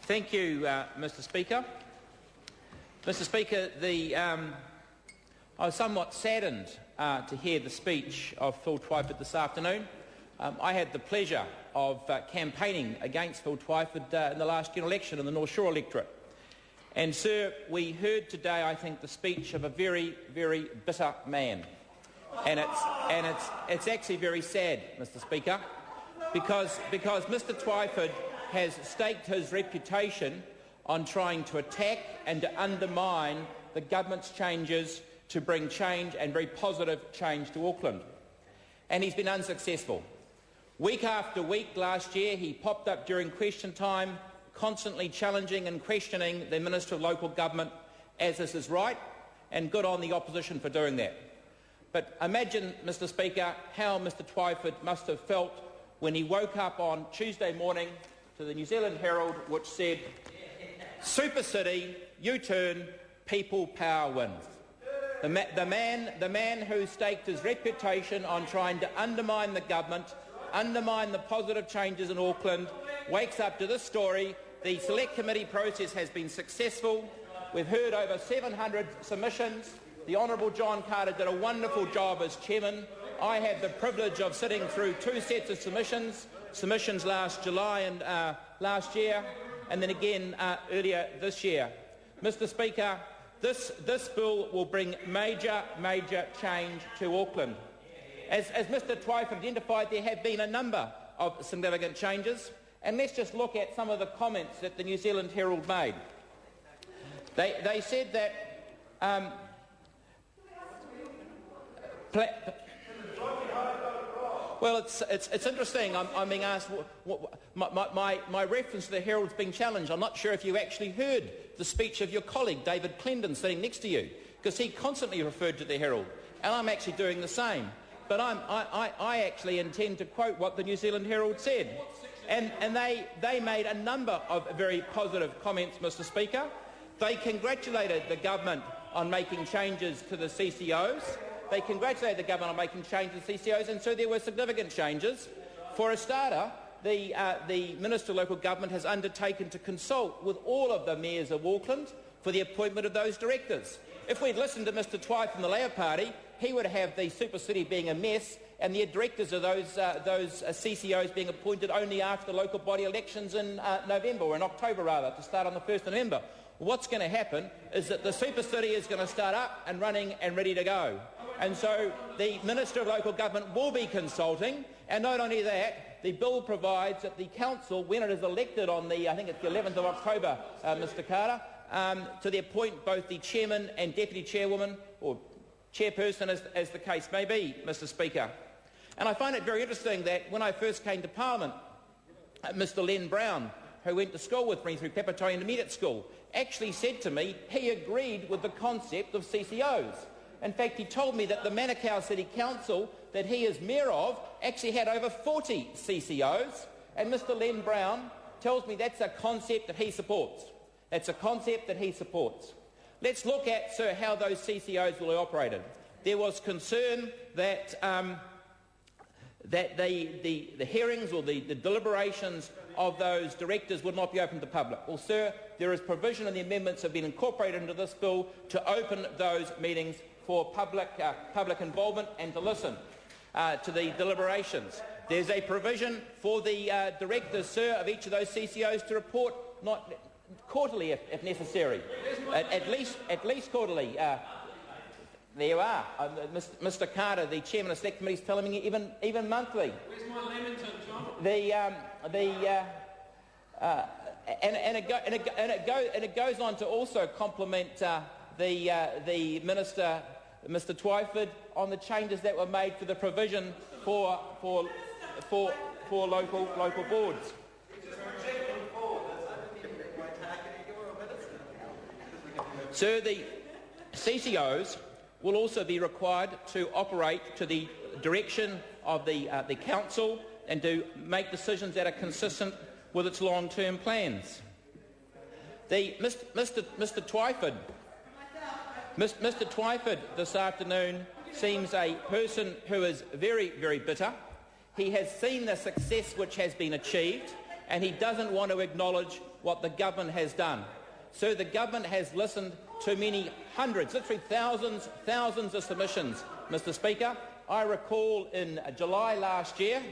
Thank you, Mr Speaker. Mr Speaker, I was somewhat saddened to hear the speech of Phil Twyford this afternoon. I had the pleasure of campaigning against Phil Twyford in the last general election in the North Shore electorate. And, sir, we heard today, I think, the speech of a very, very bitter man. And it's actually very sad, Mr Speaker, because Mr Twyford has staked his reputation on trying to attack and to undermine the government's changes to bring change and very positive change to Auckland. And he's been unsuccessful. Week after week last year, he popped up during question time, constantly challenging and questioning the Minister of Local Government, as this is right, and good on the opposition for doing that. But imagine, Mr Speaker, how Mr Twyford must have felt when he woke up on Tuesday morning to the New Zealand Herald, which said, "Super City, U-turn, people power wins." The man who staked his reputation on trying to undermine the government, undermine the positive changes in Auckland, wakes up to this story. The Select Committee process has been successful. We've heard over 700 submissions. The Honourable John Carter did a wonderful job as chairman. I had the privilege of sitting through 2 sets of submissions last July and last year, and then again earlier this year. Mr Speaker, this bill will bring major change to Auckland. As Mr Twyford identified, there have been a number of significant changes, and let's just look at some of the comments that the New Zealand Herald made. They said that well, it's interesting. I'm being asked. My reference to the Herald's being challenged. I'm not sure if you actually heard the speech of your colleague David Clendon sitting next to you, because he constantly referred to the Herald, and I'm actually doing the same. But I actually intend to quote what the New Zealand Herald said, and they made a number of very positive comments, Mr Speaker. They congratulated the government on making changes to the CCOs. They congratulated the government on making changes to CCOs, and so there were significant changes. For a starter, the Minister of Local Government has undertaken to consult with all of the mayors of Auckland for the appointment of those directors. If we'd listened to Mr Twyford from the Labour Party, he would have the super city being a mess and the directors of those CCOs being appointed only after the local body elections in November, or in October rather, to start on the 1st of November. What's going to happen is that the super city is going to start up and running and ready to go. And so the Minister of Local Government will be consulting, and not only that, the bill provides that the council, when it is elected on the, I think it's the 11th of October, Mr Carter, to appoint both the chairman and deputy chairwoman, or chairperson as the case may be, Mr Speaker. And I find it very interesting that when I first came to Parliament, Mr Len Brown, who went to school with me through Papatoe Intermediate School, actually said to me he agreed with the concept of CCOs. In fact, he told me that the Manukau City Council that he is mayor of actually had over 40 CCOs, and Mr Len Brown tells me that's a concept that he supports. That's a concept that he supports. Let's look at, sir, how those CCOs will be operated. There was concern that the hearings or the deliberations of those directors would not be open to the public. Well, sir, there is provision, and the amendments have been incorporated into this bill to open those meetings for public involvement and to listen to the deliberations. There's a provision for the directors, sir, of each of those CCOs to report not quarterly if necessary, at least quarterly. There you are. Mr Carter, the chairman of the Select Committee, is telling me even monthly. Where's my Leamington, John? It goes on to also compliment the minister, Mr Twyford, on the changes that were made for the provision for local boards. Sir, the CCOs will also be required to operate to the direction of the council and to make decisions that are consistent with its long-term plans. Mr Twyford this afternoon seems a person who is very, very bitter. He has seen the success which has been achieved, and he doesn't want to acknowledge what the government has done. So the government has listened to many hundreds, literally thousands of submissions, Mr Speaker. I recall in July last year,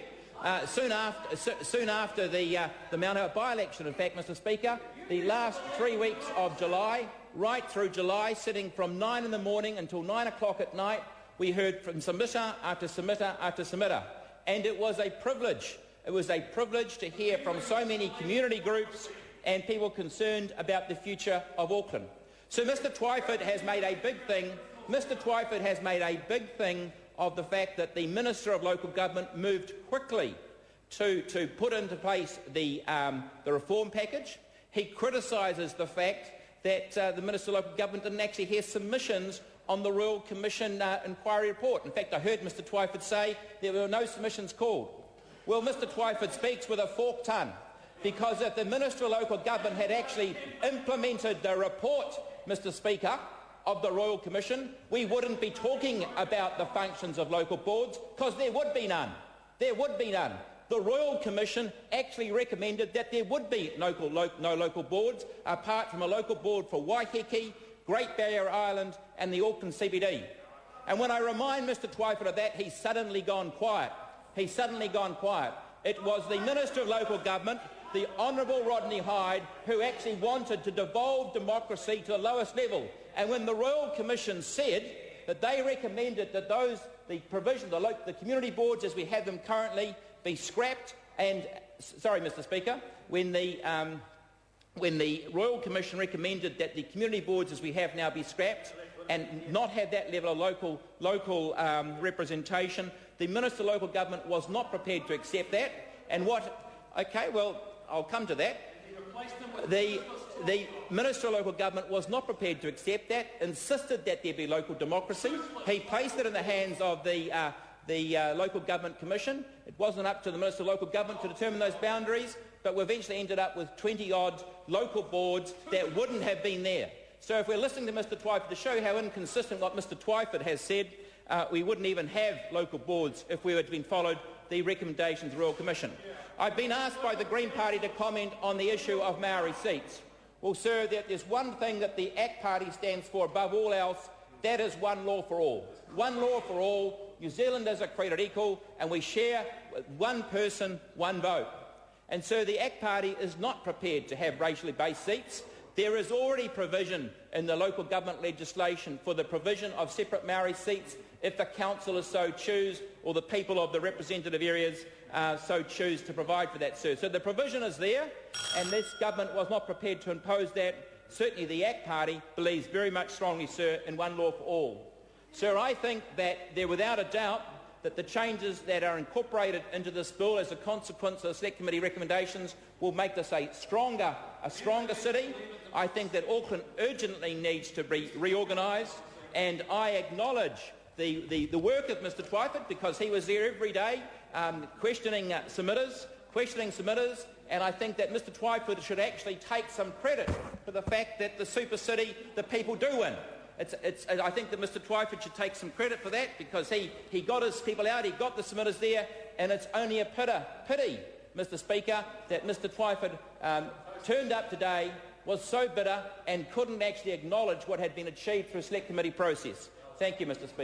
soon after the Mount Albert by-election, in fact, Mr Speaker, the last 3 weeks of July, right through July, sitting from 9 in the morning until 9 o'clock at night, we heard from submitter after submitter after submitter. And it was a privilege. It was a privilege to hear from so many community groups and people concerned about the future of Auckland. So Mr Twyford has made a big thing. Mr Twyford has made a big thing of the fact that the Minister of Local Government moved quickly to put into place the reform package. He criticises the fact that the Minister of Local Government didn't actually hear submissions on the Royal Commission inquiry report. In fact, I heard Mr Twyford say there were no submissions called. Well, Mr Twyford speaks with a forked tongue, because if the Minister of Local Government had actually implemented the report, Mr Speaker, of the Royal Commission, we wouldn't be talking about the functions of local boards, because there would be none. There would be none. The Royal Commission actually recommended that there would be no local boards, apart from a local board for Waiheke, Great Barrier Island and the Auckland CBD. And when I remind Mr Twyford of that, he's suddenly gone quiet. He's suddenly gone quiet. It was the Minister of Local Government, the Honourable Rodney Hyde, who actually wanted to devolve democracy to the lowest level. And when the Royal Commission said that they recommended that the provision, the community boards as we have them currently, be scrapped, and, sorry Mr Speaker, when the Royal Commission recommended that the community boards as we have now be scrapped and not have that level of local representation, the Minister of Local Government was not prepared to accept that. And okay, well, I'll come to that. The Minister of Local Government was not prepared to accept that, insisted that there be local democracy. He placed it in the hands of the Local Government Commission. It wasn't up to the Minister of Local Government to determine those boundaries, but we eventually ended up with 20-odd local boards that wouldn't have been there. So if we're listening to Mr Twyford, to show how inconsistent what Mr Twyford has said, we wouldn't even have local boards if we had been followed the recommendations of the Royal Commission. I've been asked by the Green Party to comment on the issue of Maori seats. Well, sir, there's one thing that the ACT Party stands for above all else, that is one law for all. One law for all. New Zealanders are created equal, and we share one person, one vote. And so the ACT Party is not prepared to have racially based seats. There is already provision in the local government legislation for the provision of separate Maori seats if the councillors so choose, or the people of the representative areas so choose to provide for that, sir. So the provision is there, and this government was not prepared to impose that. Certainly the ACT Party believes very much strongly, sir, in one law for all. Sir, I think that there, without a doubt, that the changes that are incorporated into this bill as a consequence of the Select Committee recommendations will make this a stronger city. I think that Auckland urgently needs to be reorganised, and I acknowledge the work of Mr Twyford, because he was there every day questioning submitters, and I think that Mr Twyford should actually take some credit for the fact that the super city, the people do win. I think that Mr Twyford should take some credit for that, because he got his people out, he got the submitters there, and it's only a pity, Mr Speaker, that Mr Twyford turned up today, was so bitter and couldn't actually acknowledge what had been achieved through a Select Committee process. Thank you, Mr Speaker.